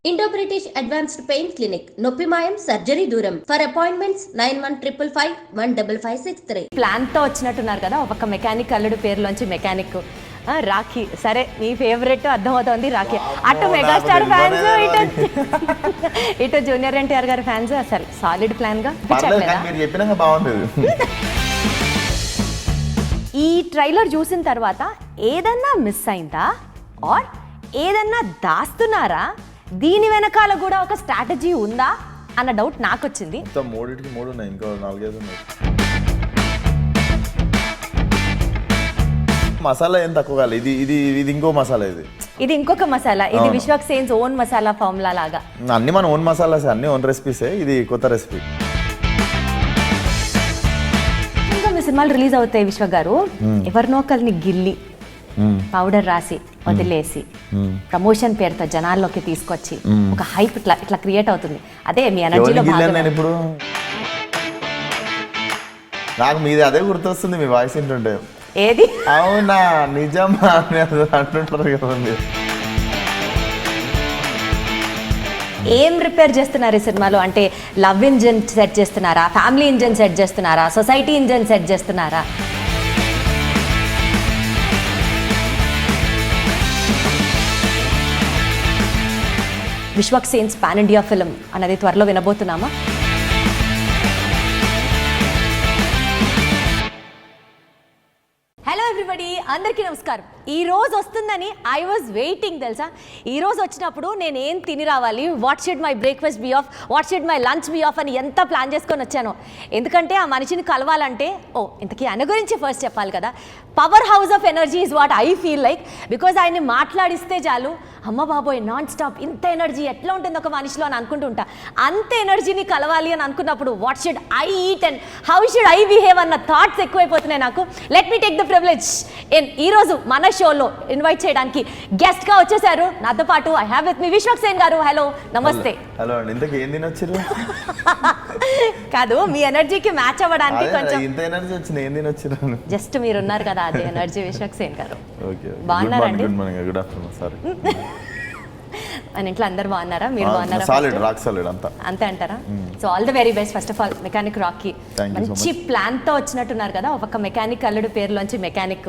Indo-British Advanced Pain Clinic, నొప్పిమాయం surgery దూరం. For appointments 9155515563. Plan తో వచ్చినట్టున్నారు కదా, ఒక మెకానిక్ అల్లుడు పేరులోంచి మెకానిక్ రాఖీ. సరే, మీ ఫేవరెట్ అర్థమవుతోంది రాఖీ. అటు మెగాస్టార్ ఫ్యాన్స్, ఇటు జూనియర్ ఎన్టీఆర్ గారి ఫ్యాన్స్. అసలు సాలిడ్ ప్లాన్ గా ఈ ట్రైలర్ చూసిన తర్వాత ఏదన్నా మిస్ అయిందా ఆర్ ఏదన్నా దాస్తున్నారా, దీని వెనకాల కూడా ఒక స్ట్రాటజీ ఉందా అన్న డౌట్ నాకు వచ్చింది. మసాలా ఏం తక్కువ కాదు. ఇది ఇంకో మసాలా. ఇది ఇంకొక మసాలా. ఇది Vishwak sense own masala formula లాగా. అన్ని మన ఓన్ మసాలాస్, అన్ని ఓన్ రెసిపీసే. ఇది కొత్త రెసిపీ. ఇంకా మీ సినిమాలు రిలీజ్ అవుతాయి విశ్వక్ గారు, ఎవరినో ఒకరిని గిల్లి పౌడర్ రాసి వదిలేసి ప్రమోషన్ పేరుతో జనాల్లోకి తీసుకొచ్చి ఒక హైప్ ఇట్లా క్రియేట్ అవుతుంది. అదే మీ ఎనర్జీలో ఇప్పుడు నాకు మీది అదే గుర్తొస్తుంది, మీ వాయిస్ ఏంటంటే. ఏది? అవునా, నిజమా అంటుంటారు కదా. ఏం రిపేర్ చేస్తున్నారు ఈ సినిమాలో? అంటే లవ్ ఇంజన్ సెట్ చేస్తున్నారా, ఫ్యామిలీ ఇంజన్ సెట్ చేస్తున్నారా, సొసైటీ ఇంజన్ సెట్ చేస్తున్నారా? Vishwak Sen's pan India film అనేది త్వరలో వినబోతున్నామా? హలో ఎవ్రీబడి, అందరికీ నమస్కారం. ఈ రోజు వస్తుందని ఐ వాజ్ వెయిటింగ్ తెలుసా. ఈ రోజు వచ్చినప్పుడు నేను ఏం తిని రావాలి, what should my breakfast be of, what should my lunch be of అని ఎంత ప్లాన్ చేసుకొని వచ్చాను. ఎందుకంటే ఆ మనిషిని కలవాలంటే ఇంతకీ ఆయన గురించి ఫస్ట్ చెప్పాలి కదా. Power house of energy is what I feel like. Because ఆయన్ని మాట్లాడిస్తే చాలు, అమ్మ బాబోయ్ నాన్ స్టాప్ ఇంత ఎనర్జీ ఎట్లా ఉంటుంది ఒక మనిషిలో అని అనుకుంటూ ఉంటా. అంత ఎనర్జీని కలవాలి అని అనుకున్నప్పుడు what should I eat and how should I behave అన్న థాట్స్ ఎక్కువైపోతున్నాయి నాకు. Let me take the privilege ఈరోజు మన షోలో ఇన్వైట్ చేయడానికి గెస్ట్ గా వచ్చేసారు నాతో పాటు. I have with me Vishwak Sen గారు. హలో, నమస్తే. హలో అండి. ఇంతకీ ఏం తినొచ్చారు? కాదు, మీ ఎనర్జీకి మ్యాచ్ అవ్వడానికి కొంచెం ఇంత ఎనర్జీ వచ్చింది. ఏం తినొచ్చారు? జస్ట్ మీరు ఉన్నారు కదా, అదే ఎనర్జీ. విశ్వక్ సేన్ గారు బాగున్నారండి? Good morning, good afternoon. Sorry, మన ఇంట్లో అందరు బాగున్నారా? మీరు బాగున్నారా? సాలిడ్, రాక్ సాలిడ్ అంతే అంటారా? So all the very best. First of all mechanic Rocky, మంచి ప్లాన్ తో వచ్చినట్టున్నారు కదా, ఒక మెకానిక్ అల్లుడు పేరులోంచి మెకానిక్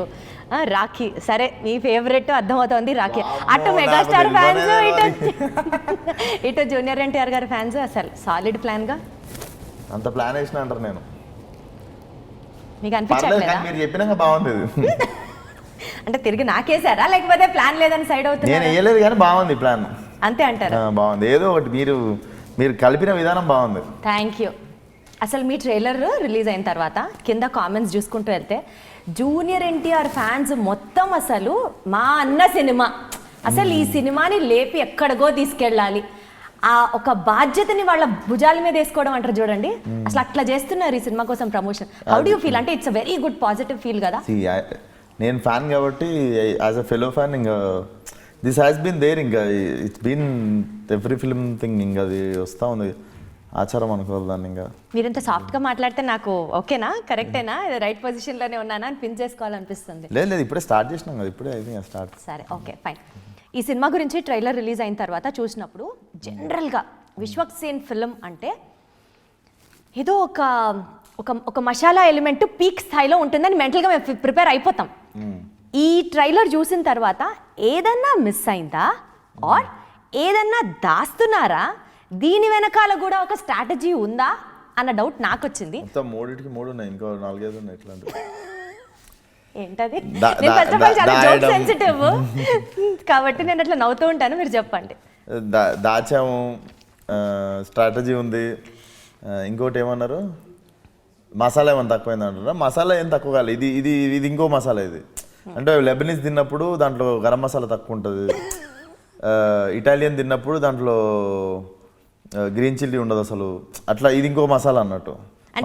రాఖీ. సరే, మీ ఫేవరెట్ అర్థమవుతోంది రాఖీ. అటు మెగాస్టార్ ఫ్యాన్స్, ఇటు జూనియర్ ఎన్టీఆర్ గారి ఫ్యాన్స్. అసలు సాలిడ్ ప్లాన్ గా అంత ప్లాన్ వేసిన అంటారు. నేను మీకు అనిపించట్లేదా? మీరు చెప్పినాక బాగుంది. అంటే తిరిగి నాకేసారా, లేకపోతే ప్లాన్ లేదని సైడ్ అవుతుంది? నేను వేయలేదు కానీ బాగుంది ప్లాన్. అంతే అంటారా? బాగుంది. ఏదో ఒకటి మీరు కలిపిన విధానం బాగుంది. Thank you. అసలు మీ ట్రైలర్ రిలీజ్ అయిన తర్వాత కింద కామెంట్స్ చూసుకుంటూ వెళ్తే జూనియర్ ఎన్టీఆర్ ఫ్యాన్స్ మొత్తం అసలు మా అన్న సినిమా, అసలు ఈ సినిమాని లేపి ఎక్కడికో తీసుకెళ్ళాలి, ఆ ఒక బాధ్యతని వాళ్ళ భుజాల మీద వేసుకోవడం అంటారు చూడండి, అసలు అట్లా చేస్తున్నారు ఈ సినిమా కోసం promotion. How do you feel? అంటే it's a very good positive feel కదా. నేను ఫ్యాన్ కాబట్టి యాజ్ అ ఫెలో ఫ్యాన్ ఇంకా దిస్ హ్యాస్ బీన్ దేర్. ఇంకా it's been every film thing. ఇంకా అది వస్తూ ఉంది, ఆచారం అనుకోవాలి దాన్ని. ఇంకా మీరంత సాఫ్ట్గా మాట్లాడితే నాకు ఓకేనా, కరెక్టేనా, రైట్ పొజిషన్లోనే ఉన్నానా అని పిన్ చేసుకోవాలనిపిస్తుంది. లేదు, ఇప్పుడే స్టార్ట్ చేసినాం కదా, ఇప్పుడే అయితే స్టార్ట్. సరే, ఓకే, ఫైన్. ఈ సినిమా గురించి ట్రైలర్ రిలీజ్ అయిన తర్వాత చూసినప్పుడు జనరల్గా విశ్వక్ సేన్ ఫిల్మ్ అంటే ఏదో ఒక మసాలా ఎలిమెంట్ పీక్ స్థాయిలో ఉంటుందని మెంటల్గా మేము ప్రిపేర్ అయిపోతాం. ఈ ట్రైలర్ చూసిన తర్వాత ఏదన్నా మిస్ అయిందా ఆర్ ఏదన్నా దాస్తున్నారా, దీని వెనకాల కూడా ఒక స్ట్రాటజీ ఉందా అన్న డౌట్ నాకు వచ్చింది. ఇంకో 4-5 ఉన్నాయి ఇట్లాంటివి. ఏంటది? నేను ఫస్ట్ ఆఫ్ ఆల్ చాలా జోక్ సెన్సిటివ్ కాబట్టి నేను అట్లా నవ్వుతూ ఉంటాను, మీరు చెప్పండి. దాచాము, స్ట్రాటజీ ఉంది. ఇంకోటి ఏమన్నారు, మసాలా ఏమైనా తక్కువైంది అంటారా? మసాలా ఏం తక్కువ కాదు. ఇది ఇంకో మసాలా. ఇది అంటే లెబనీస్ తిన్నప్పుడు దాంట్లో గరం మసాలా తక్కువ ఉంటుంది, ఇటాలియన్ తిన్నప్పుడు దాంట్లో గ్రీన్ చిల్లీ ఉండదు అసలు. అట్లా ఇది ఇంకో మసాలా అన్నట్టు.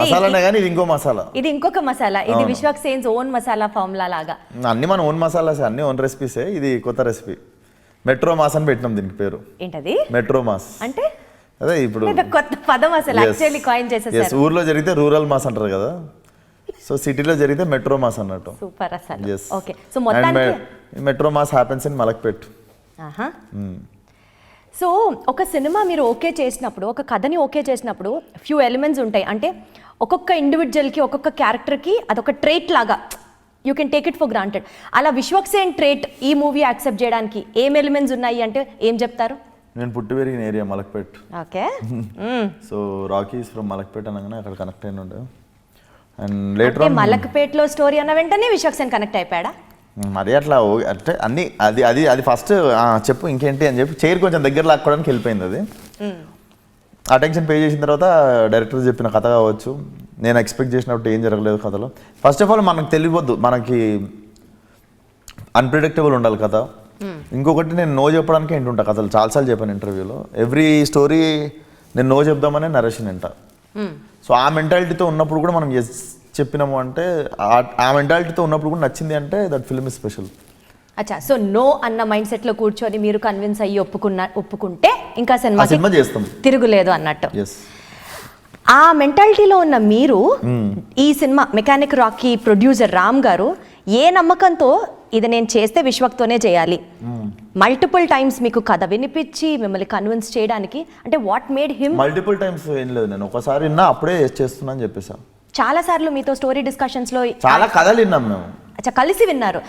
మసాలానే కానీ ఇది ఇంకో మసాలా. ఇది ఇంకొక మసాలా. ఇది Vishwak sense own masala formula లాగా. అన్ని మన ఓన్ మసాలాసే, అన్ని ఓన్ రెసిపీసే. ఇది కొత్త రెసిపీ. మెట్రో మాస్ అని పెట్టినాం దీనికి పేరు. ఏంటది? మెట్రో మాస్ అంటే అదే ఇప్పుడు కొత్త పదం అసలు యాక్చువల్లీ కాయిన్ చేసేసారు. ఊర్లో జరిగితే రూరల్ మాస్ అంటారు కదా, సో సిటీలో జరిగితే మెట్రో మాస్ అన్నట్టు. సూపర్ అసలు. ఓకే, సో మొత్తానికి metro mass happens in Malakpet. So ఒక సినిమా మీరు ఓకే చేసినప్పుడు, ఒక కథని ఓకే చేసినప్పుడు ఫ్యూ ఎలిమెంట్స్ ఉంటాయి. అంటే ఒక్కొక్క ఇండివిజువల్కి, ఒక్కొక్క క్యారెక్టర్కి అదొక ట్రేట్ లాగా you can take it for granted. అలా విశ్వక్సేన్ ట్రేట్ ఈ మూవీ యాక్సెప్ట్ చేయడానికి ఏం ఎలిమెంట్స్ ఉన్నాయి అంటే ఏం చెప్తారు? నేను పుట్టి పెరిగిన area Malakpet. Okay. So Rocky's from Malakpet అనగానే అక్కడ కనెక్ట్ అయిన ఉండే. అండ్ లేటర్ ఆన్ మలక్పేట్లో స్టోరీ అన్న వెంటనే విశ్వక్సేన్ కనెక్ట్ అయిపోయాడా? మరి అట్లా అంటే అన్ని అది అది అది ఫస్ట్ చెప్పు ఇంకేంటి అని చెప్పి చైర్ కొంచెం దగ్గర లాక్కోవడానికి వెళ్ళిపోయింది. అది అటెన్షన్ పే చేసిన తర్వాత డైరెక్టర్ చెప్పిన కథ కావచ్చు, నేను ఎక్స్పెక్ట్ చేసినప్పుడు ఏం జరగలేదు కథలో. ఫస్ట్ ఆఫ్ ఆల్ మనకు తెలియవద్దు, మనకి అన్ప్రిడిక్టబుల్ ఉండాలి కథ. ఇంకొకటి నేను నో చెప్పడానికి ఏంటుంటా కథలు చాలాసార్లు చెప్పాను ఇంటర్వ్యూలో. ఎవ్రీ స్టోరీ నేను నో చెప్దామనే నరేషన్ వింటా. సో ఆ మెంటాలిటీతో ఉన్నప్పుడు కూడా మనం ఎస్ చెప్పినాము అంటే, ఆ మెంటాలిటీతో ఉన్నప్పుడు కూడా నచ్చింది అంటే దట్ ఫిల్మ్ ఇస్ స్పెషల్. అచ్చా, సో నో అన్న మైండ్ సెట్లో కూర్చొని మీరు కన్విన్స్ అయ్యి ఒప్పుకుంటే ఇంకా సినిమా చేస్తాం, తిరుగులేదు అన్నట్టు. ఎస్. ఆ మెంటాలిటీలో ఉన్న మీరు ఈ cinema mechanic Rocky producer Ram గారు ఏ నమ్మకంతో ఇది నేను చేస్తే విశ్వక్తోనే చేయాలి, మల్టిపుల్ టైమ్స్ మీకు కథ వినిపించి మిమ్మల్ని కన్విన్స్ చేయడానికి, అంటే what made him? Multiple times ఏం లేదు, నేను ఒకసారి విన్నా అప్పుడే చేస్తున్నా అని చెప్పేసా. చాలా సార్లు మీతో స్టోరీ డిస్కషన్స్ లో చాలా కథలు విన్నాం మేము. అచ్చా, కలిసి విన్నారు?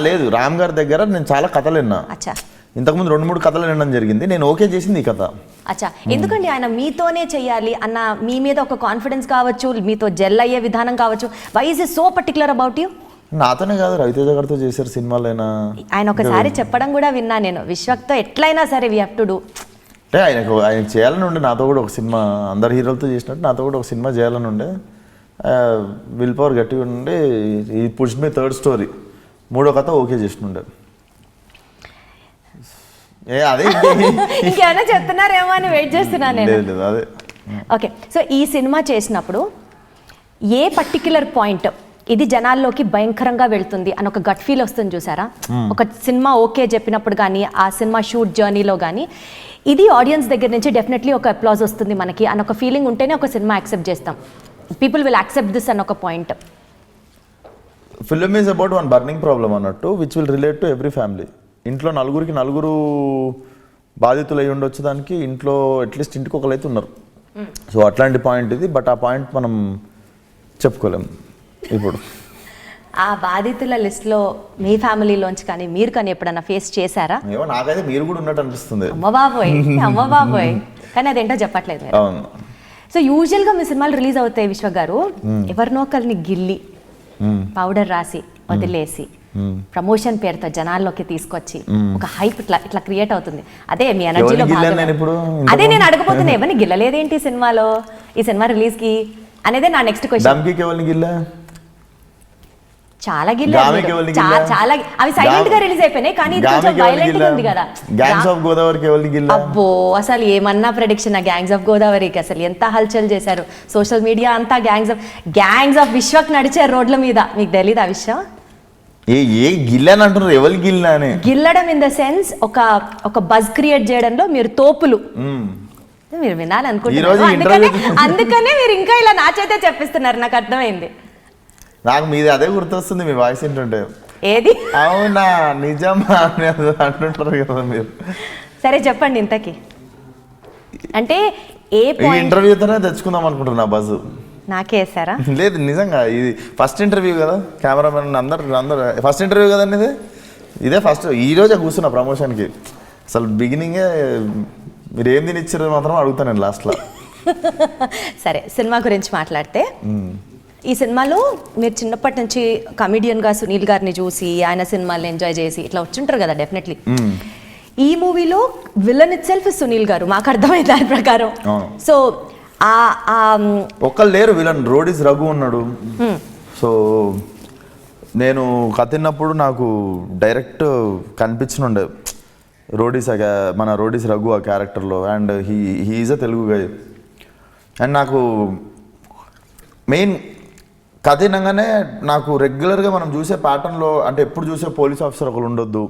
లేదు, రామ్ గారి దగ్గర నేను చాలా కథలు విన్నా. అచ్చా, ఇంతకుముందు 2-3 కథలు వినడం జరిగింది. నేను ఓకే చేసింది ఈ కథ. అచ్చా, ఎందుకండి ఆయన మీతోనే చెయ్యాలి అన్న మీ మీద ఒక కాన్ఫిడెన్స్ కావచ్చు, మీతో జెల్ అయ్యే విధానం కావచ్చు. Why is it so particular about you? నాతోనే కాదు, రవితేజ గారితో చేశారు సినిమాలైనా. ఆయన ఒకసారి చెప్పడం కూడా విన్నా నేను, విశ్వక్తో ఎట్లయినా సరే వీ హ్యావ్ టు డూ. అంటే ఆయన చేయాలని ఉండే, నాతో కూడా ఒక సినిమా అందరు హీరోలతో చేసినట్టు నాతో కూడా ఒక సినిమా చేయాలని ఉండే. విల్ పవర్ గట్టిగా ఉండి ఈ పుష్ మీ థర్డ్ స్టోరీ 3వ కథ ఓకే చేసినుండే. అదే ఇంకేమైనా చెప్తున్నారేమో అని వెయిట్ చేస్తున్నాను నేను. అదే. ఓకే, సో ఈ సినిమా చేసినప్పుడు ఏ పర్టిక్యులర్ పాయింట్ ఇది జనాల్లోకి భయంకరంగా వెళ్తుంది అని ఒక గట్ ఫీల్ వస్తుంది చూసారా? ఒక సినిమా ఓకే చెప్పినప్పుడు కానీ, ఆ సినిమా షూట్ జర్నీలో కానీ, ఇది ఆడియన్స్ దగ్గర నుంచి డెఫినెట్లీ ఒక అప్లాజ్ వస్తుంది మనకి అని ఒక ఫీలింగ్ ఉంటేనే ఒక సినిమా యాక్సెప్ట్ చేస్తాం. పీపుల్ విల్ యాక్సెప్ట్ దిస్ అన్న ఒక point. Film is about one burning problem అన్నట్టు, which will relate to every family. ఇంట్లో నలుగురు బాధితులు అయి ఉండొచ్చు దానికి. ఇంట్లో అట్లీస్ట్ ఇంటికి ఒకరైతే ఉన్నారు. సో అట్లాంటి పాయింట్ ఇది. బట్ ఆ పాయింట్ మనం చెప్పుకోలేము ఇప్పుడు. ఆ బాధితుల లిస్ట్లో మీ ఫ్యామిలీలోంచి కానీ మీరు కానీ ఎప్పుడన్నా ఫేస్ చేశారా? ఏమో నాకైతే మీరు కూడా ఉన్నట్టు అనిపిస్తుంది. అమ్మ బాబోయ్ కానీ అదేంటో చెప్పట్లేదు. అవును. సో యూజువల్గా మీ సినిమాలు రిలీజ్ అవుతాయి విశ్వ గారు, ఎవరినో ఒకరిని గిల్లి పౌడర్ రాసి వదిలేసి ప్రమోషన్ పేరుతో జనాల్లోకి తీసుకొచ్చి ఒక హైప్ ఇట్లా క్రియేట్ అవుతుంది. అదే మీ ఎనర్జీలో అదే నేను అడగబోతున్నా, ఎవరిని గిల్లలేదేంటి సినిమాలో, ఈ సినిమా రిలీజ్ కి అనేదే నా నెక్స్ట్ క్వశ్చన్. చాలా చాలా అవి సైలెంట్ గా రిలీజ్ అయిపోయినాయి, కానీ ఇది కొంచెం వైలెంట్ గా ఉంది కదా. గ్యాంగ్స్ ఆఫ్ గోదావరికి అబ్బో, అసలు ఏమన్నా ప్రెడిక్షన్. గ్యాంగ్స్ ఆఫ్ గోదావరికి అసలు ఎంత హల్చల్ చేశారు సోషల్ మీడియా అంతా. గ్యాంగ్స్ ఆఫ్ విశ్వక్ నడిచారు రోడ్ల మీద, మీకు తెలీదు ఆ విషయం? గిల్లని అంటున్నారు, ఎవరు గిల్లా అని. గిల్లడం ఇన్ ద సెన్స్ ఒక బజ్ క్రియేట్ చేయడంలో మీరు తోపులు. మీరు వినాలనుకుంటున్నారు, అందుకనే మీరు ఇంకా ఇలా నా చేతే చెప్పిస్తున్నారు. నాకు అర్థమైంది. నాకు మీది అదే గుర్తొస్తుంది, మీ వాయిస్ ఏంటంటే ఏది అవునా నిజమా అంటుంటారు కదా మీరు. సరే చెప్పండి ఇంతకి, అంటే ఏ ఇంటర్వ్యూతోనే తెచ్చుకుందాం అనుకుంటున్నా బజు. నాకేసారా? లేదు, నిజంగా ఇది ఫస్ట్ ఇంటర్వ్యూ కదా, కెమెరామెన్ అందరు ఫస్ట్ ఇంటర్వ్యూ కదండి ఇదే ఫస్ట్. ఈ రోజే కూర్చున్నా ప్రమోషన్కి. అసలు బిగినింగే మీరు ఏం తినిచ్చారో మాత్రం అడుగుతాను నేను లాస్ట్లో. సరే, సినిమా గురించి మాట్లాడితే, ఈ సినిమాలో మీరు చిన్నప్పటి నుంచి కమెడియన్గా సునీల్ గారిని చూసి ఆయన సినిమాలు ఎంజాయ్ చేసి ఇట్లా వచ్చుంటారు కదా డెఫినెట్లీ. ఈ మూవీలో విలన్ ఇట్ సెల్ఫ్ సునీల్ గారు, మాకు అర్థమైంది దాని ప్రకారం. సో ఒక్కరు లేరు విలన్, రోడీస్ రఘు ఉన్నాడు. సో నేను కథినప్పుడు నాకు డైరెక్ట్ కనిపించనుండే మన రోడీస్ రఘు ఆ క్యారెక్టర్లో. And he is a Telugu guy. And నాకు మెయిన్ కథినంగానే నాకు రెగ్యులర్గా మనం చూసే ప్యాటర్న్లో, అంటే ఎప్పుడు చూసే పోలీస్ ఆఫీసర్ ఒకరు ఉండొద్దు,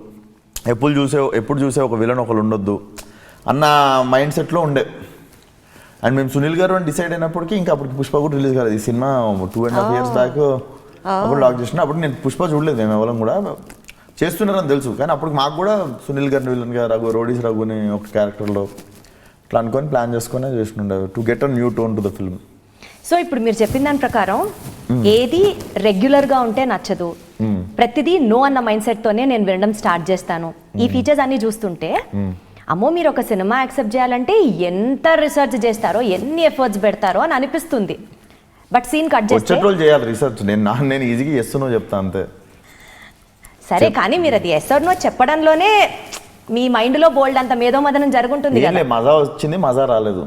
ఎప్పుడు చూసే ఒక విలన్ ఒకరు ఉండొద్దు అన్న మైండ్ సెట్లో ఉండే. అండ్ మేము సునీల్ గారు అని డిసైడ్ అయినప్పటికీ ఇంకా అప్పటికి పుష్ప కూడా రిలీజ్ కాలేదు. ఈ సినిమా 2.5 years బ్యాక్ అప్పుడు లాక్ చేసిన. అప్పుడు నేను పుష్ప చూడలేదు మేము ఎవరం కూడా. చేస్తున్నారని తెలుసు, కానీ అప్పుడు మాకు కూడా సునీల్ గారిని విలన్గా రోడీస్ రఘుని ఒక క్యారెక్టర్లో ఇట్లా అనుకొని ప్లాన్ చేసుకొని చేస్తుండే to get a new tone to the film. So ఇప్పుడు మీరు చెప్పిన దాని ప్రకారం ఏది రెగ్యులర్గా ఉంటే నచ్చదు, ప్రతిదీ నో అన్న మైండ్ సెట్తోనే నేను వినడం స్టార్ట్ చేస్తాను. ఈ ఫీచర్స్ అన్ని చూస్తుంటే అమ్మో మీరు ఒక సినిమా యాక్సెప్ట్ చేయాలంటే ఎంత రీసెర్చ్ చేస్తారో, ఎన్ని ఎఫర్ట్స్ పెడతారో అని అనిపిస్తుంది. బట్ సీన్ కట్ చేస్తే వచ్చేటోళ్ళు చేయాలి రీసెర్చ్. నేను ఈజీగా చేస్తున్నా చెప్తా అంతే. సరే, కానీ మీరు అది ఎస్ ఆర్ నో చెప్పడంలోనే మీ మైండ్ లో బోల్డ్ అంత మేధోమదనం జరుగుతుంది కదా. మజా వచ్చింది, మజా రాలేదు.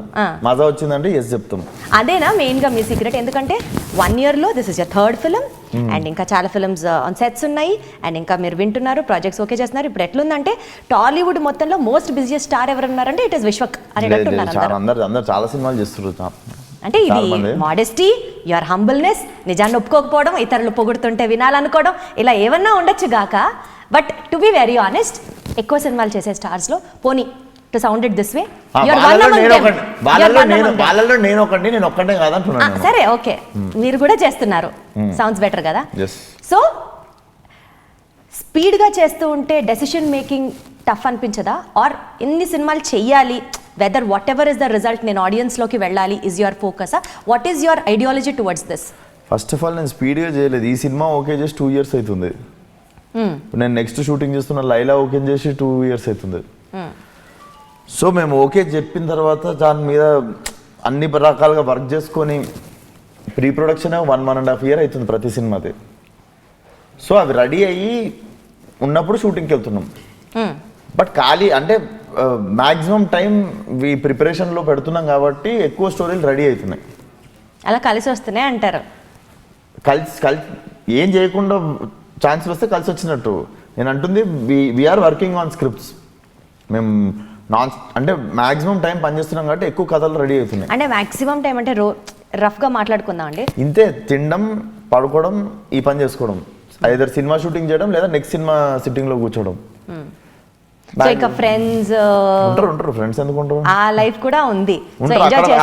మజా వచ్చిందంటే ఎస్ చెప్తాం. అదేనా మెయిన్ గా మీ సీక్రెట్? ఎందుకంటే 1 year లో this is your 3rd film and ఇంకా చాలా ఫిల్మ్స్ ఆన్ సెట్స్ ఉన్నాయి అండ్ ఇంకా మీరు వింటున్నారు, ప్రాజెక్ట్స్ ఓకే చేస్తున్నారు. ఇప్పుడు ఎట్లుందంటే టాలీవుడ్ మొత్తంలో మోస్ట్ బిజియెస్ట్ స్టార్ ఎవరున్నారంటే ఇట్ ఇస్ విశ్వక్ అనేటట్టున్నారు. అందరు చాలా సినిమాలు చేస్తున్నారు. అంటే ఇది మోడెస్టీ, యువర్ హంబుల్నెస్, నిజాన్ని ఒప్పుకోకపోవడం, ఇతరులు పొగుడుతుంటే వినాలనుకోవడం, ఇలా ఏమన్నా ఉండొచ్చు గాక. But to be very honest, ఎక్కువ సినిమాలు చేసే స్టార్స్ లో పోనీ to sound it this way నేను ఒక్కడే కాదంటున్నాను. సరే ఓకే, మీరు కూడా చేస్తున్నారు, సౌండ్స్ బెటర్ కదా. సో స్పీడ్ గా చేస్తూ ఉంటే డెసిషన్ మేకింగ్ టఫ్ అనిపించదా? ఆర్ ఎన్ని సినిమాలు చెయ్యాలి, whether whatever is the result, నేను ఆడియన్స్ లోకి వెళ్ళాలి is your focus? What is your ideology towards this? First of all నేను స్పీడ్గా చేయలేదు. ఈ సినిమా ఓకే చేసి 2 years అవుతుంది. నేను నెక్స్ట్ షూటింగ్ చేస్తున్న లైలా ఓకే చేసి 2 years అవుతుంది. సో మేము ఓకే చెప్పిన తర్వాత దాని మీద అన్ని రకాలుగా వర్క్ చేసుకొని ప్రీ ప్రొడక్షన్ 1.5 year అవుతుంది ప్రతి సినిమాది. సో అవి రెడీ అయ్యి ఉన్నప్పుడు షూటింగ్కి వెళ్తున్నాం. బట్ ఖాళీ అంటే మ్యాక్సిమం టైం ఈ ప్రిపరేషన్లో పెడుతున్నాం కాబట్టి ఎక్కువ స్టోరీలు రెడీ అవుతున్నాయి. అలా కలిసి వస్తున్నాయి అంటారు. కలిసి ఏం చేయకుండా ఛాన్సులు వస్తే కలిసి వచ్చినట్టు. నేను అంటుంది వీఆర్ వర్కింగ్ ఆన్ స్క్రిప్ట్స్. మేము అంటే మ్యాక్సిమం టైం పనిచేస్తున్నాం కాబట్టి ఎక్కువ కథలు రెడీ అవుతున్నాయి. అంటే మ్యాక్సిమం టైం అంటే రఫ్గా మాట్లాడుకుందాం అండి, ఇంతే. తినడం, పడుకోవడం, ఈ పని చేసుకోవడం, ఐదర్ సినిమా షూటింగ్ చేయడం లేదా నెక్స్ట్ సినిమా సిట్టింగ్లో కూర్చోవడం. సో ఇంకా ఫ్రెండ్స్ ఉంటారు. ఫ్రెండ్స్ ఎందుకు ఉంటారు? ఆ లైఫ్ కూడా ఉంది.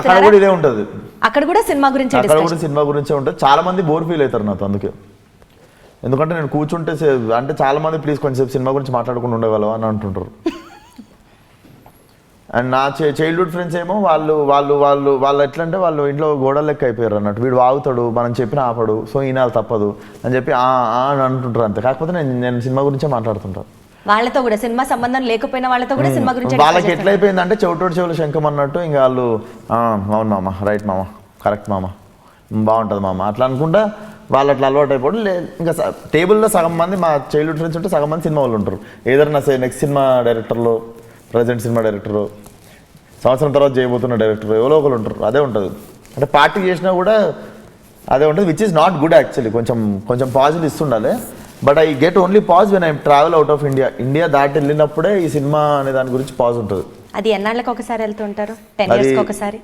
అక్కడ కూడా ఇదే ఉంటుంది. అక్కడ కూడా సినిమా గురించి ఉంటుంది. చాలా మంది బోర్ ఫీల్ అవుతారు నాతో. అందుకే ఎందుకంటే నేను కూర్చుంటే అంటే చాలా మంది ప్లీజ్ కొంచెంసేపు సినిమా గురించి మాట్లాడుకుంటూ ఉండగలవా అని అంటుంటారు. అండ్ నా చైల్డ్హుడ్ ఫ్రెండ్స్ ఏమో వాళ్ళు ఎట్లా అంటే వాళ్ళు ఇంట్లో గోడలు లెక్క అయిపోయారు అన్నట్టు. వీడు వాగుతాడు, మనం చెప్పిన ఆపడు, సో ఈనాలు తప్పదు అని చెప్పి అని అంటుంటారు అంతే. కాకపోతే నేను సినిమా గురించే మాట్లాడుతుంటాను. వాళ్ళతో కూడా సినిమా సంబంధం లేకపోయినా వాళ్ళతో కూడా సినిమా గురించి వాళ్ళకి ఎట్లా అయిపోయిందంటే చెవిటోడు చెవులు శంఖం అన్నట్టు. ఇంకా వాళ్ళు అవును మామ, రైట్ మామ, కరెక్ట్ మామ, బాగుంటుంది మామ అట్లా అనుకుంటా వాళ్ళు అట్లా అలవాటు అయిపోవడం. ఇంకా టేబుల్లో సగం మంది మా చైల్డ్హుడ్ ఫ్రెండ్స్ ఉంటే సగం మంది సినిమా వాళ్ళు ఉంటారు. ఏదైనా నెక్స్ట్ సినిమా డైరెక్టర్లో, ప్రజెంట్ సినిమా డైరెక్టరు, సంవత్సరం తర్వాత చేయబోతున్న డైరెక్టర్ ఎవరో ఒకరు ఉంటారు. అదే ఉంటుంది. అంటే పార్టీ చేసినా కూడా అదే ఉంటుంది, which is not good actually. కొంచెం పాజిటివ్ ఇస్తుండాలి. But I get only pause when I travel out of India దాటి వెళ్ళినప్పుడే ఈ సినిమా అనే దాని గురించి పాజ్ ఉంటుంది. అది ఎన్నాళ్ళకి ఒకసారి వెళ్తుంటారు? 10 years ఒకసారి,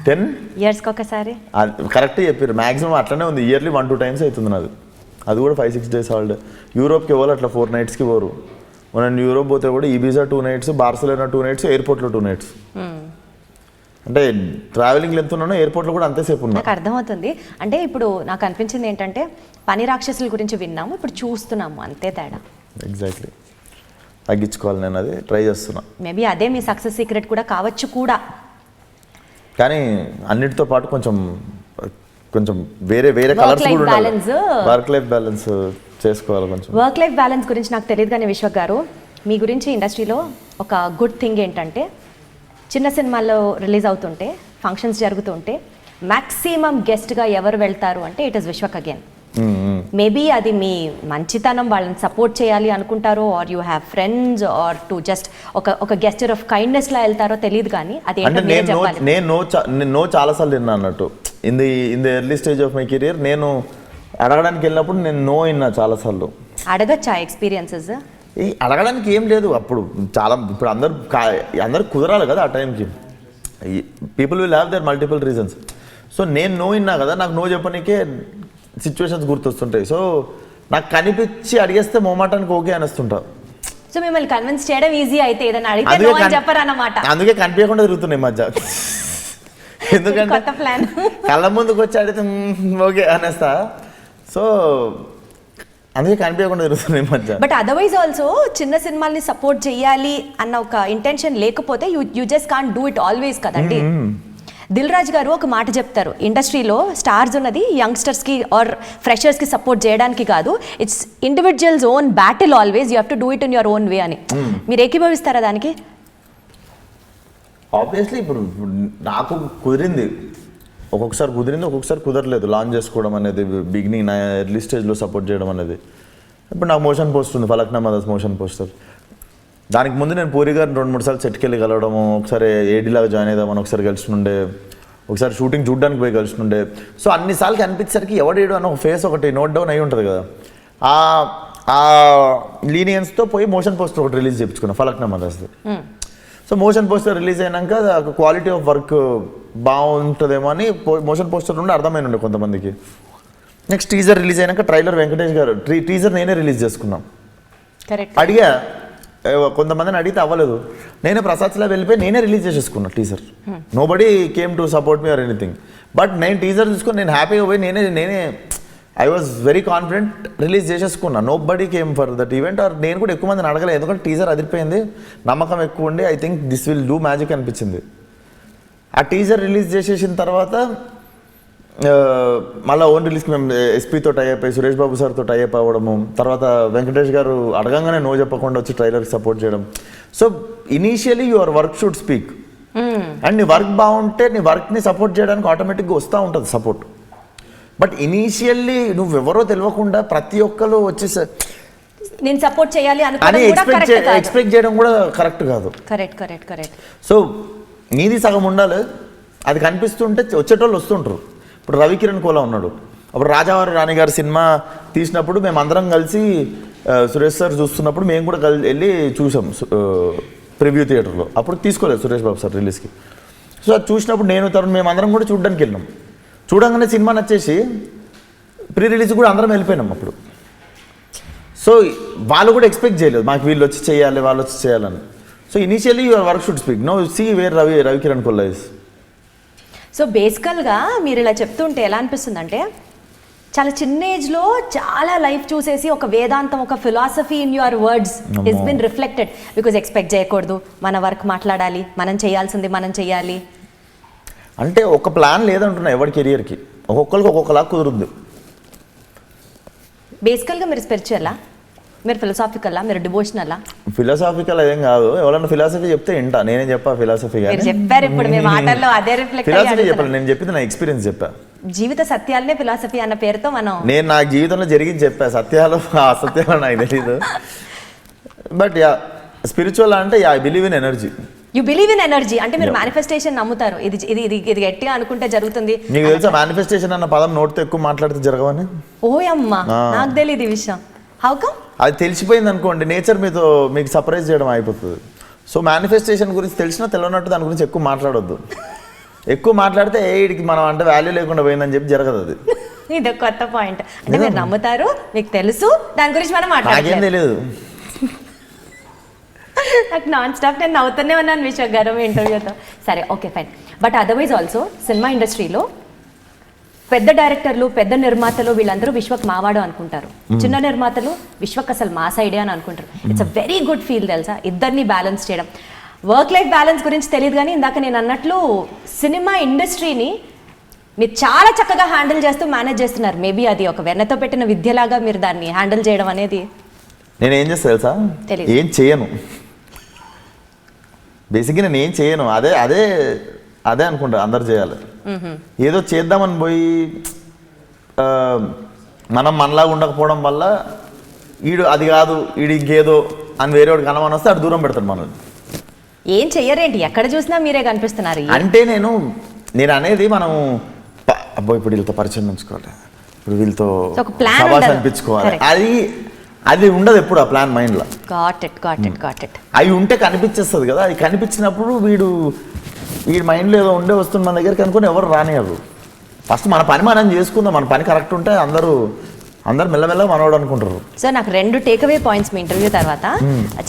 10 years ఒకసారి. కరెక్ట్ చెప్పారు. మాక్సిమం అట్లనే ఉంది. ఇయర్లీ 1-2 times అవుతుంది నాది. అది కూడా 5-6 days హాలిడే. యూరోప్కి పోవాలి అట్లా 4 nights పోరు. మనం యూరోప్ పోతే కూడా ఈబిజా 2 nights, బార్సిలోనా 2 nights, ఎయిర్పోర్ట్లో 2 nights. అంటే ట్రావెలింగ్ ఎంత ఉన్నానో ఎయిర్పోర్ట్లో కూడా అంతేసేపు ఉన్నా. నాకు అర్థమవుతుంది. అంటే ఇప్పుడు నాకు అనిపించింది ఏంటంటే పని రాక్షసుల గురించి విన్నాము, ఇప్పుడు చూస్తున్నాము, అంతే తేడా. ఎగ్జాక్ట్లీ. తగ్గించుకోవాలి, నేను అది ట్రై చేస్తున్నా. మేబీ అదే మీ సక్సెస్ సీక్రెట్ కూడా కావచ్చు కూడా. కానీ అన్నిటితో పాటు కొంచెం వేరే కలర్స్ కూడా ఉండాలి. వర్క్ లైఫ్ బ్యాలెన్స్ చేసుకోవాలి కొంచెం. వర్క్ లైఫ్ బ్యాలెన్స్ గురించి నాకు తెలియదు కానీ విశ్వక్ గారు, మీ గురించి ఇండస్ట్రీలో ఒక గుడ్ థింగ్ ఏంటంటే చిన్న సినిమాల్లో రిలీజ్ అవుతుంటే, ఫంక్షన్స్ జరుగుతుంటే మ్యాక్సిమం గెస్ట్గా ఎవరు వెళ్తారు అంటే it is Vishwak again. Maybe అది మీ మంచితనం, వాళ్ళని సపోర్ట్ చేయాలి అనుకుంటారో, or you have friends, or to just ఒక గెస్చర్ ఆఫ్ కైండ్నెస్ లా వెళ్తారో తెలియదు కానీ అది నేను చాలాసార్లు విన్నా అన్నట్టు. In the early stage of my career నేను అడగడానికి వెళ్ళినప్పుడు నేను నో విన్నా చాలాసార్లు. అడగచ్చా ఎక్స్పీరియన్సెస్? అడగడానికి ఏం లేదు. ఇప్పుడు అందరు కుదరాలి కదా ఆ టైంకి. People will have their multiple reasons. So నేను నో విన్నా కదా, నాకు నో చెప్పడానికే సిచ్యువేషన్స్ గుర్తొస్తుంటాయి. సో నాకు కనిపించి అడిగేస్తే మొమాటానికి ఓకే అనిస్తుంటా. సో మిమ్మల్ని కన్విన్స్ చేయడం ఈజీ అయితే ఏదైనా అడిగితే నో అని చెప్పరన్నమాట. అందుకే కనిపించకుండా తిరుగుతున్నాయి మధ్య. ఎందుకంటే కళ్ళ ముందుకు వచ్చి అడిగితే ఓకే అనేస్తా. సో అందుకే కనిపించకుండా తిరుగుతుంది ఈ మధ్య. బట్ అదర్వైజ్ ఆల్సో చిన్న సినిమాల్ని సపోర్ట్ చేయాలి అన్న ఒక ఇంటెన్షన్ లేకపోతే you just can't do it always కదండి. దిల్ రాజు గారు ఒక మాట చెప్తారు, ఇండస్ట్రీలో స్టార్స్ ఉన్నది యంగ్స్టర్స్కి ఆర్ ఫ్రెషర్స్కి సపోర్ట్ చేయడానికి కాదు, it's individuals own battle always, you have to do it in your own way అని. మీరు ఏకీభవిస్తారా దానికి? ఆబ్వియస్లీ ఇప్పుడు నాకు కుదిరింది, ఒక్కొక్కసారి కుదిరింది, ఒక్కొక్కసారి కుదరలేదు లాంచ్ చేసుకోవడం అనేది, బిగినింగ్ నా ఎర్లీ స్టేజ్లో సపోర్ట్ చేయడం అనేది. ఇప్పుడు నాకు మోషన్ పోస్ట్ ఉంది, ఫలక్నామా దాస్ మోషన్ పోస్టర్. దానికి ముందు నేను పూరి గారిని 2-3 సార్లు సెట్కి వెళ్ళి కలవడము, ఒకసారి ఏడీలాగా జాయిన్ అవుదామని ఒకసారి కలిసినుండే, ఒకసారి షూటింగ్ చూడడానికి పోయి కలిసినుండే. సో అన్నిసార్లు కనిపించేసరికి ఎవడేడు అని ఒక ఫేస్ ఒకటి నోట్ డౌన్ అయి ఉంటుంది కదా, ఆ లీనియన్స్తో పోయి మోషన్ పోస్టర్ ఒకటి రిలీజ్ చేయించుకున్నాను ఫలక్నామా దాస్ది. సో మోషన్ పోస్టర్ రిలీజ్ అయినాక క్వాలిటీ ఆఫ్ వర్క్ బాగుంటుందేమో అని మోషన్ పోస్టర్ నుండి అర్థమైన ఉండే కొంతమందికి. నెక్స్ట్ టీజర్ రిలీజ్ అయినాక ట్రైలర్ వెంకటేష్ గారు టీజర్ నేనే రిలీజ్ చేసుకున్నాం. అడిగా కొంతమందిని అడిగితే అవ్వలేదు, నేనే ప్రసాద్లా వెళ్ళిపోయి నేనే రిలీజ్ చేసేసుకున్నా teaser. Nobody came to support me or anything. But నేను టీజర్ తీసుకుని నేను హ్యాపీగా పోయి నేనే I was very confident release చేసేసుకున్నా. Nobody came for that event. Or నేను కూడా ఎక్కువ మందిని అడగలేదు, ఎందుకంటే టీజర్ అదిరిపోయింది, నమ్మకం ఎక్కువ ఉండి I think this will do magic అనిపించింది. ఆ టీజర్ రిలీజ్ చేసేసిన తర్వాత మళ్ళీ ఓన్ రిలీజ్కి మేము ఎస్పీతో టైఅప్ అయ్యి సురేష్ బాబు సార్తో టైఅప్ అవ్వడము, తర్వాత వెంకటేష్ గారు అడగంగానే నో చెప్పకుండా వచ్చి ట్రైలర్కి సపోర్ట్ చేయడం. So initially your work should speak. And నీ వర్క్ బాగుంటే నీ వర్క్ని సపోర్ట్ చేయడానికి ఆటోమేటిక్గా వస్తూ ఉంటుంది సపోర్ట్. బట్ ఇనీషియల్లీ నువ్వెవరో తెలియకుండా ప్రతి ఒక్కరు వచ్చేసి నేను సపోర్ట్ చేయాలి అని ఎక్స్పెక్ట్ చేయడం కూడా కరెక్ట్ కాదు. కరెక్ట్. సో నీది సగం ఉండాలి, అది కనిపిస్తుంటే వచ్చేటోళ్ళు వస్తుంటారు. ఇప్పుడు రవికిరణ్ కోలా ఉన్నాడు, అప్పుడు రాజావారి రాణి గారి సినిమా తీసినప్పుడు మేము అందరం కలిసి సురేష్ సార్ చూస్తున్నప్పుడు మేము కూడా వెళ్ళి చూసాం ప్రివ్యూ థియేటర్లో. అప్పుడు తీసుకోలేదు సురేష్ బాబు సార్ రిలీజ్కి. సో అది చూసినప్పుడు నేను తరుణ్ మేము అందరం కూడా చూడడానికి వెళ్ళినాం. చూడంగానే సినిమా నచ్చేసి ప్రీ రిలీజ్ కూడా అందరం వెళ్ళిపోయినాం అప్పుడు. సో వాళ్ళు కూడా ఎక్స్పెక్ట్ చేయలేదు మాకు వీళ్ళు వచ్చి చేయాలి వాళ్ళు వచ్చి చేయాలని. So initially your work should speak. No see where Ravikiran Kola is. So బేసికల్గా మీరు ఇలా చెప్తుంటే ఎలా అనిపిస్తుందంటే, చాలా చిన్న ఏజ్లో చాలా లైఫ్ చూసేసి ఒక వేదాంతం, ఒక philosophy in your words is been reflected. Because expect చేయకూడదు, మన వర్క్ మాట్లాడాలి, మనం చేయాల్సింది మనం చేయాలి. అంటే ఒక ప్లాన్ లేదంటున్నా ఎవరి కెరియర్కి, ఒక్కొక్కరికి ఒక్కొక్కలా కుదురుద్ది. బేసికల్గా మీరు స్పిరిచువలా, మీరు ఫిలాసాఫికల్లా, మీరు డివోషనలా? ఫిలాసాఫికల్ అదేం కాదు, ఎవరైనా ఫిలాసఫీ చెప్తే వింటా, నేనే చెప్పా ఫిలాసఫీ. చెప్పారు ఇప్పుడు మీ మాటల్లో అదే రిఫ్లెక్ట్. ఫిలాసఫీ చెప్పాలి, నేను చెప్పింది నా ఎక్స్పీరియన్స్ చెప్పా. జీవిత సత్యాలనే ఫిలాసఫీ అన్న పేరుతో నేను నా జీవితంలో జరిగింది చెప్పా, సత్యాలు అసత్యాలు నాకు తెలీదు. బట్ యా స్పిరిచువల్ అంటే I believe in energy. You believe in energy అంటే మీరు మేనిఫెస్టేషన్ నమ్ముతారు, ఇది ఇది ఇది గట్టిగా అనుకుంటే జరుగుతుంది. నీకు తెలుసా మేనిఫెస్టేషన్ అన్న పదం నోటితో ఎక్కువ మాట్లాడితే జరగవని? ఓయమ్మా, నాకు తెలియదు ఈ విషయం. How come? అది తెలిసిపోయింది అనుకోండి, నేచర్ మీతో మీకు సర్ప్రైజ్ చేయడం అయిపోతుంది. సో మేనిఫెస్టేషన్ గురించి తెలిసినా తెలియనట్టు దాని గురించి ఎక్కువ మాట్లాడొద్దు. ఎక్కువ మాట్లాడితే వీడికి మనం అంటే వాల్యూ లేకుండా పోయిందని చెప్పి జరగదు అది. ఇది కొత్త పాయింట్. అంటే మీరు నమ్ముతారు, మీకు తెలుసు, దాని గురించి మనం నాకేం తెలియదు. నాకు నాన్ స్టాప్ నేను నవ్వుతూనే ఉన్నాను విశ్వక్ గారు మీ ఇంటర్వ్యూతో. సరే, okay, fine. But otherwise also cinema ఇండస్ట్రీలో పెద్ద డైరెక్టర్లు, పెద్ద నిర్మాతలు వీళ్ళందరూ విశ్వక్ మావాడు అనుకుంటారు. చిన్న నిర్మాతలు విశ్వక్ అసలు మా సైడే అని అనుకుంటారు. It's a very good feel తెలుసా, ఇద్దరిని బ్యాలెన్స్ చేయడం. వర్క్ లైఫ్ బ్యాలెన్స్ గురించి తెలియదు, కానీ ఇందాక నేను అన్నట్లు సినిమా ఇండస్ట్రీని మీరు చాలా చక్కగా హ్యాండిల్ చేస్తూ మేనేజ్ చేస్తున్నారు. మేబీ అది ఒక వెన్నతో పెట్టిన విద్యలాగా మీరు దాన్ని హ్యాండిల్ చేయడం అనేది. నేను ఏం చేస్తా తెలుసా, ఏం చేయను. బేసిక్గా నేను ఏం చేయను, అదే అదే అదే అనుకుంటా అందరు చేయాలి. ఏదో చేద్దామని పోయి మనం మనలాగా ఉండకపోవడం వల్ల ఈడు అది కాదు ఈడు ఇంకేదో అని వేరే వాడికి కనమని వస్తే అటు దూరం పెడతాడు మనల్ని. ఏం చెయ్యరేంటి, ఎక్కడ చూసినా మీరే కనిపిస్తున్నారు. అంటే నేను అనేది మనం అబ్బాయి ఇప్పుడు వీళ్ళతో పరిచయం ఉంచుకోవాలి, ఇప్పుడు వీళ్ళతో సవాస్ అనిపించుకోవాలి, అది ఉండదు ఎప్పుడు ఆ ప్లాన్ మైండ్లో. అవి ఉంటే కనిపించేస్తుంది కదా, అది కనిపించినప్పుడు వీడి మైండ్లో ఏదో ఉండే వస్తుంది మన దగ్గరికి అనుకుని ఎవరు రానివ్వరు. ఫస్ట్ మన పని మనం చేసుకుందాం, మన పని కరెక్ట్ ఉంటే అందరూ మెల్లమెల్లగా మనవాడు అనుకుంటారు. సో నాకు 2 టేక్అవే పాయింట్స్ మీ ఇంటర్వ్యూ తర్వాత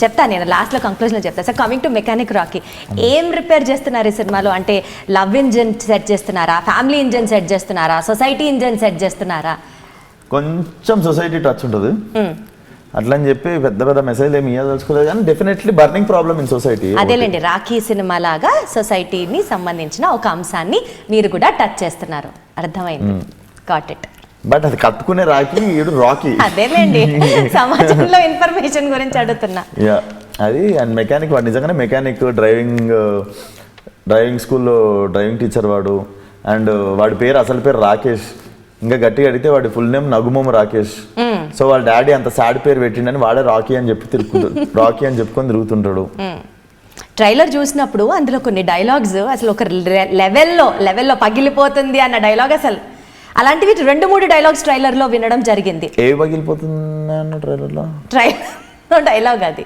చెప్తాను, నేను లాస్ట్లో కంక్లూజన్లో చెప్తాను. Sir, coming to mechanic Rocky, ఏం రిపేర్ చేస్తున్నారు ఈ సినిమాలో? అంటే లవ్ ఇంజన్ సెట్ చేస్తున్నారా, ఫ్యామిలీ ఇంజన్ సెట్ చేస్తున్నారా, సొసైటీ ఇంజన్ సెట్ చేస్తున్నారా? కొంచెం సొసైటీ టచ్ ఉంటుంది అట్లా అని చెప్పి పెద్ద పెద్ద మెసేజ్ ఏమి ఇవ్వదలుచుకోలేదు కానీ definitely burning problem in society. అదేలేండి, రాఖీ సినిమా లాగా సొసైటీని సంబంధించిన ఒక అంశాన్ని మీరు కూడా టచ్ చేస్తున్నారు, అర్థమైంది, గాట్ ఇట్. బట్ అది కట్టుకునే రాఖీ ఈడు రాకీ. అదేలేండి, సమాజంలో ఇన్ఫర్మేషన్ గురించి అడుగుతున్నా. యా అది అండ్ మెకానిక్ వాడు నిజంగానే మెకానిక్, డ్రైవింగ్ స్కూల్లో డ్రైవింగ్ టీచర్ వాడు. అండ్ వాడి పేరు అసలు పేరు రాకేష్, ఇంకా గట్టిగా అడిగితే వాడి ఫుల్ నేమ్ నగుమోమ రాకేష్. సో వాళ్ళ డాడీ అంత సాడ్ పేరు పెట్టిండని వాడే రాకీ అని చెప్పి రాకీ అని చెప్పుకొని తిరుగుతుంటాడు. ట్రైలర్ చూసినప్పుడు అందులో కొన్ని డైలాగ్స్ అసలు ఒక లెవెల్లో పగిలిపోతుంది అన్న డైలాగ్, అసలు అలాంటివి 2-3 డైలాగ్స్ ట్రైలర్లో వినడం జరిగింది. ఏవి పగిలిపోతుంది అన్న ట్రైలర్లో డైలాగ్ అది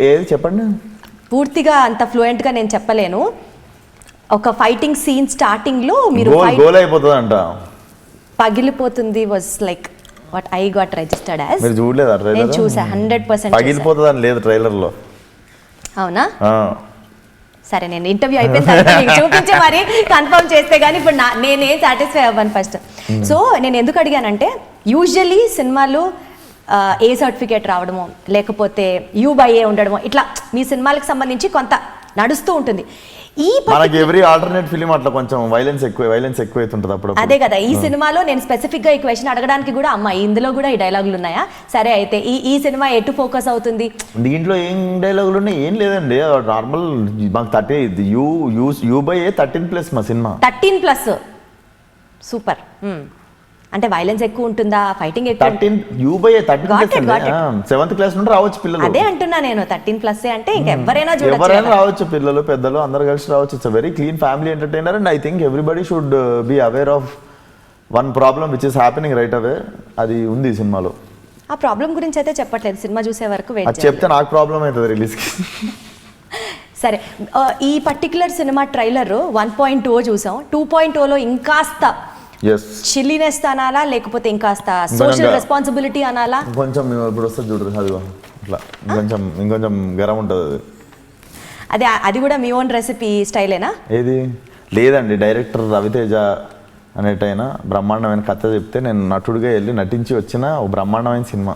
ఏది చెప్పండి. పూర్తిగా అంత ఫ్లూయెంట్గా నేను చెప్పలేను. ఒక ఫైటింగ్ సీన్ స్టార్టింగ్లో మీరు గోల్ అయిపోతుంది అంట, పగిలిపోతుంది was like what I got registered as. మీరు చూడలేదా ట్రైలర్? నేను చూసా, 100% పగిలిపోతుంది అని లేదు ట్రైలర్లో. అవునా? సరే, నేను ఇంటర్వ్యూ అయిపోయిన తర్వాత మీకు చూపించి మరి కన్ఫర్మ్ చేస్తే కానీ ఇప్పుడు నేనేం సాటిస్ఫై అవ్వను ఫస్ట్. సో నేను ఎందుకు అడిగానంటే యూజువలీ సినిమాలు ఏ సర్టిఫికేట్ రావడమో లేకపోతే U/A ఉండడమో ఇట్లా మీ సినిమాలకు సంబంధించి కొంత నడుస్తూ ఉంటుంది. మనకి ఎవ్రీ ఆల్టర్నేట్ ఫిలిం అట్లా కొంచెం వైలెన్స్ ఎక్కువ అవుతుంటుంది అప్పుడు. అదే కదా, ఈ సినిమాలో నేను స్పెసిఫిక్ గా ఈ క్వశ్చన్ అడగడానికి కూడా అమ్మా ఇందులో కూడా ఈ డైలాగులు ఉన్నాయా? సరే, అయితే ఈ సినిమా ఎటు ఫోకస్ అవుతుంది? దీంట్లో ఏం డైలాగులు ఉన్నాయి? ఏం లేదండి, నార్మల్. మాకు 30 U/A 13+ మా సినిమా. 13+. సూపర్. అంటే వైలెన్స్ ఎక్కువ ఉంటుందా, ఫైటింగ్ ఎక్కువ? 13 U/A 13+. 7th క్లాస్ నుండి రావచ్చు పిల్లలు. అదే అంటున్నా నేను, 13+ అంటే ఇంకెవరైనా చూడొచ్చు, ఎవరైనా రావచ్చు, పిల్లలు పెద్దలు అందరు కలిసి రావచ్చు. It's very clean family entertainer and I think everybody should be aware of one problem which is happening right away. అది ఉంది ఈ సినిమాలో. ఆ ప్రాబ్లం గురించి అయితే చెప్పట్లేదు, సినిమా చూసే వరకు వెయిట్ చేయాలి. చెప్తే నాకు ప్రాబ్లం అవుతుంది రిలీజ్కి. సరే, ఈ పర్టికులర్ సినిమా ట్రైలర్ 1.0 చూసాం. 2.0లో ఇంకాస్త చిల్లీనెస్ అనాలా లేకపోతే ఇంకాస్త సోషల్ రెస్పాన్సిబిలిటీ అనాలా? కొంచెం ఇప్పుడు వస్తుంది చూడరు, అది అట్లా ఇంకొంచెం గరం ఉంటుంది. అది కూడా మీ ఓన్ రెసిపీ స్టైలేనా? ఏది లేదండి, డైరెక్టర్ రవితేజ అనేటైనా బ్రహ్మాండమైన కథ చెప్తే నేను నటుడిగా వెళ్ళి నటించి వచ్చిన ఓ బ్రహ్మాండమైన సినిమా.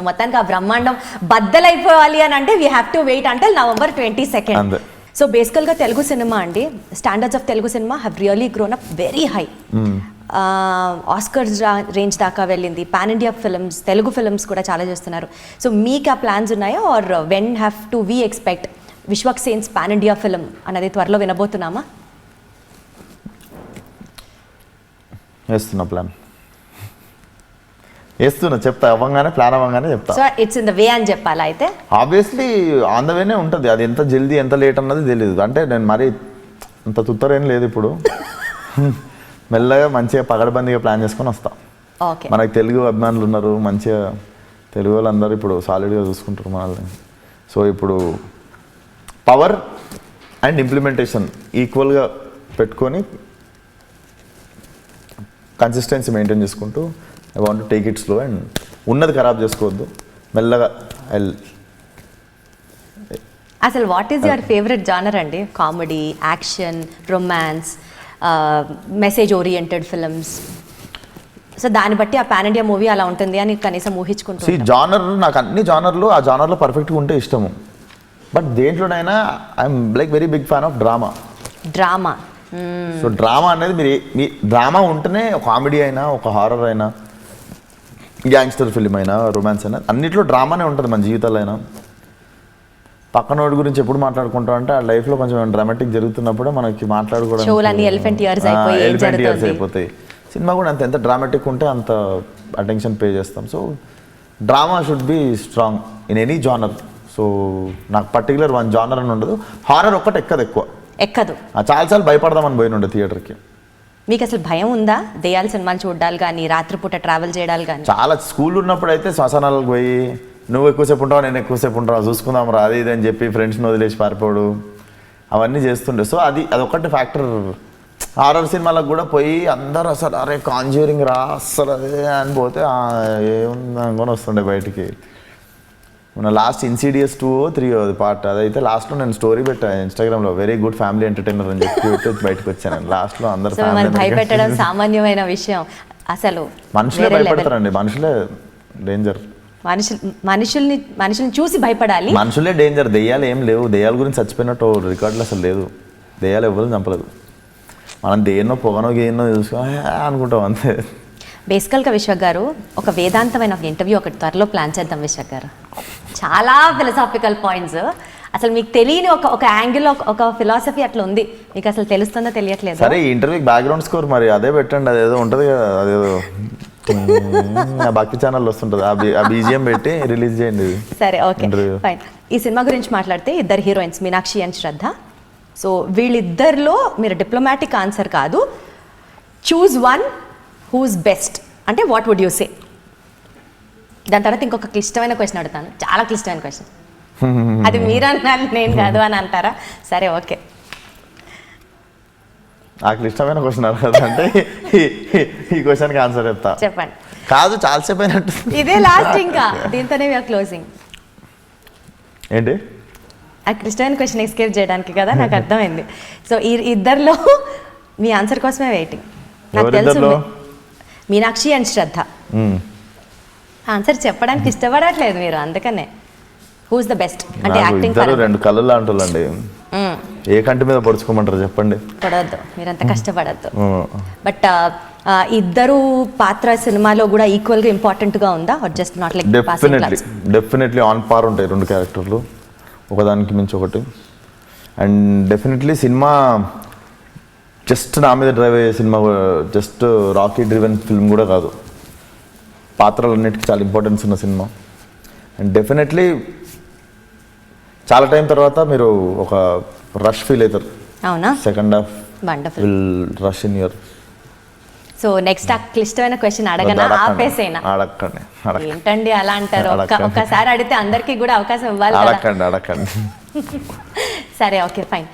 మొత్తానికి ఆ బ్రహ్మాండం బద్దలైపోవాలి అని అంటే we have to wait until November 22nd. So బేసికల్గా తెలుగు సినిమా అండి, standards of Telugu cinema have really grown up very high. Oscars range దాకా వెళ్ళింది. Pan India films, Telugu films కూడా చాలా చేస్తున్నారు. సో మీకు ఆ ప్లాన్స్ ఉన్నాయా? Or when have to we expect Vishwak Sen's pan India film అన్నది త్వరలో వినబోతున్నామా? చెప్తా అవ్వగానే, ప్లాన్ అవ్వగానే చెప్తా. So it's in the way అని చెప్పాలా? అయితే ఆబ్వియస్లీ ఆన్ ద వేనే ఉంటుంది. అది ఎంత జల్దీ ఎంత లేట్ అన్నది తెలియదు. అంటే నేను మరి అంత తుత్తరేం లేదు ఇప్పుడు. మెల్లగా మంచిగా పగడబందిగా ప్లాన్ చేసుకొని వస్తా. ఓకే, మనకి తెలుగు అభిమానులు ఉన్నారు, మంచిగా తెలుగు వాళ్ళందరూ ఇప్పుడు సాలిడ్గా చూసుకుంటారు మనల్ని. సో ఇప్పుడు పవర్ అండ్ ఇంప్లిమెంటేషన్ ఈక్వల్గా పెట్టుకొని కన్సిస్టెన్సీ మెయింటైన్ చేసుకుంటూ I want to take it slow and ఉన్నది ఖరాబ్ చేసుకోవద్దు, మెల్లగా. అసలు what is your favourite genre అండి? Comedy, action, romance, message oriented films? So దాన్ని బట్టి ఆ పాన్ ఇండియా మూవీ అలా ఉంటుంది అని కనీసం ఊహించుకుంటూ. జానర్ నాకు అన్ని జానర్లు ఆ జానర్లో పర్ఫెక్ట్గా ఉంటే ఇష్టము. బట్ దేంట్లోనైనా I'm like very big fan of drama. So drama అనేది మీ డ్రామా ఉంటేనే కామెడీ అయినా, ఒక హారర్ అయినా, గ్యాంగ్స్టర్ ఫిల్మ్ అయినా, రొమాన్స్ అయినా, అన్నిట్లో డ్రామానే ఉంటుంది మన జీవితాల్లో అయినా. పక్కనోడి గురించి ఎప్పుడు మాట్లాడుకుంటాం అంటే ఆ లైఫ్లో కొంచెం డ్రామాటిక్ జరుగుతున్నప్పుడే మనకి మాట్లాడుకోవడం ఎలిఫెంట్ ఇయర్స్ అయిపోతాయి. సినిమా కూడా ఎంత డ్రామాటిక్ ఉంటే అంత అటెన్షన్ పే చేస్తాం. So drama should be strong in any genre. So నాకు పర్టికులర్ వన్ జానర్ అని ఉండదు. హారర్ ఒక్కటి ఎక్కదు. చాలాసార్లు భయపడదామని పోయినుండే థియేటర్కి. మీకు అసలు భయం ఉందా దెయ్యాల సినిమాలు చూడాలి కానీ, రాత్రిపూట ట్రావెల్ చేయడాలు కానీ? చాలా స్కూల్ ఉన్నప్పుడు అయితే శ్మశానాలకు పోయి నువ్వు ఎక్కువసేపు ఉంటావు, నేను ఎక్కువసేపు ఉంటావు, చూసుకుందాం రా అది ఇది అని చెప్పి ఫ్రెండ్స్ని వదిలేసి పారిపోడు, అవన్నీ చేస్తుండే. సో అదొక్కటి ఫ్యాక్టర్. హారర్ సినిమాలకు కూడా పోయి అందరూ అసలు అరే కాంజ్యూరింగ్ రా అసలు అదే అని పోతే ఏముంది అనుకొని వస్తుండే బయటికి. మన లాస్ట్ ఇన్సిడియస్ 2 or 3 పార్ట్ అదైతే లాస్ట్లో నేను స్టోరీ పెట్టాను ఇన్స్టాగ్రామ్లో, వెరీ గుడ్ ఫ్యామిలీ ఎంటర్టైనర్ అని చెప్పి బయటకు వచ్చాను. లాస్ట్లో అందరూ భయపెట్టడం సామాన్యమైన విషయం. అసలు మనుషులే వేరే level. భయపడతారండి, మనుషులే డేంజర్. మనుషుల్ని చూసి భయపడాలి. మనుషులే డేంజర్, దెయ్యాలు ఏం లేవు. దెయ్యాల గురించి చచ్చిపోయినట్టు రికార్డులు అసలు లేదు. దెయ్యాలు ఎవరు చంపలేదు. మనం దేన్నో పొగనో గేన్నో చూసుకో అనుకుంటాం అంతే. బేసికల్గా విశ్వక్ గారు ఒక వేదాంతమైన ఒక ఇంటర్వ్యూ ఒకటి త్వరలో ప్లాన్ చేద్దాం విశ్వక్ గారు. చాలా ఫిలసాఫికల్ పాయింట్స్, అసలు మీకు తెలియని ఒక యాంగిల్, ఒక ఫిలాసఫీ అట్లా ఉంది. మీకు అసలు తెలుస్తుందో తెలియట్లేదు. సరే ఈ ఇంటర్వ్యూకి బ్యాక్గ్రౌండ్ స్కోర్ మరి అదే పెట్టండి, అదేదో ఉంటుంది కదా, అదేదో భక్తి ఛానల్ వస్తుంటుంది, ఆ బీజిఎం పెట్టి రిలీజ్ చేయండి. సరే ఓకే ఫైన్. ఈ సినిమా గురించి మాట్లాడితే ఇద్దరు heroines Meenakshi and Shraddha. So వీళ్ళిద్దరిలో మీరు డిప్లొమాటిక్ ఆన్సర్ కాదు, చూజ్ వన్ హూస్ బెస్ట్ అంటే వాట్ వుడ్ యూ సే? దాని తర్వాత ఇంకొక క్లిష్టమైన క్వశ్చన్ అడుగుతాను, చాలా క్లిష్టమైన క్వశ్చన్. అది మీరు అన్నారు నేను కాదు అని అంటారా? సరే ఓకే. ఆ క్లిష్టమైన క్వశ్చన్ అడగదంటే ఈ క్వశ్చన్కి ఆన్సర్ చెప్తా. చెప్పండి. కాదు చాలాసేపు అయినట్టు, ఇదే లాస్ట్, ఇంకా దీంతోనే వీఆర్ క్లోజింగ్. ఏంటి ఆ క్లిష్టమైన క్వశ్చన్ ఎస్కేప్ చేయడానికి కదా, నాకు అర్థమైంది. సో ఈ ఇద్దరిలో మీ ఆన్సర్ కోసమే వెయిటింగ్. నాకు తెలుసు ఎవరిద్దరిలో? మీనాక్షి అండ్ శ్రద్ధ. ఆన్సర్ చెప్పడానికి ఇష్టపడట్లేదు మీరు, అందుకనే హూస్ ద బెస్ట్ అంటే నాకు యాక్టింగ్ ఇద్దరు రెండు కళ్ళు లాంటి ఏ కంటి మీద పొడుచుకోమంటారు చెప్పండి. పడవద్దు, మీరంత కష్టపడద్దు. బట్ ఇద్దరు పాత్ర సినిమాలో కూడా ఈక్వల్గా ఇంపార్టెంట్గా ఉందా? Just not like definitely on par ఉంటాయి రెండు క్యారెక్టర్లు, ఒకదానికి మించి ఒకటి. అండ్ డెఫినెట్లీ సినిమా జస్ట్ నా మీద డ్రైవ్ అయ్యే cinema, just Rocky driven film కూడా కాదు. పాత్రలన్నిటికీ చాలా ఇంపార్టెన్స్ ఉన్న సినిమా. అండ్ డెఫినెట్లీ చాలా టైం తర్వాత మీరు ఒక రష్ ఫీల్ అవుతారు. అవునా? Second half wonderful. Will rush in your. So next ఆ క్లిష్టమైన క్వశ్చన్ అడగనా ఆపేసేనా? అడగండి. ఏంటండి అలా అంటారు? ఒక్కసారి అడిగితే అందరికీ కూడా అవకాశం ఇవ్వాలి. అడగండి. సరే ఓకే ఫైన్.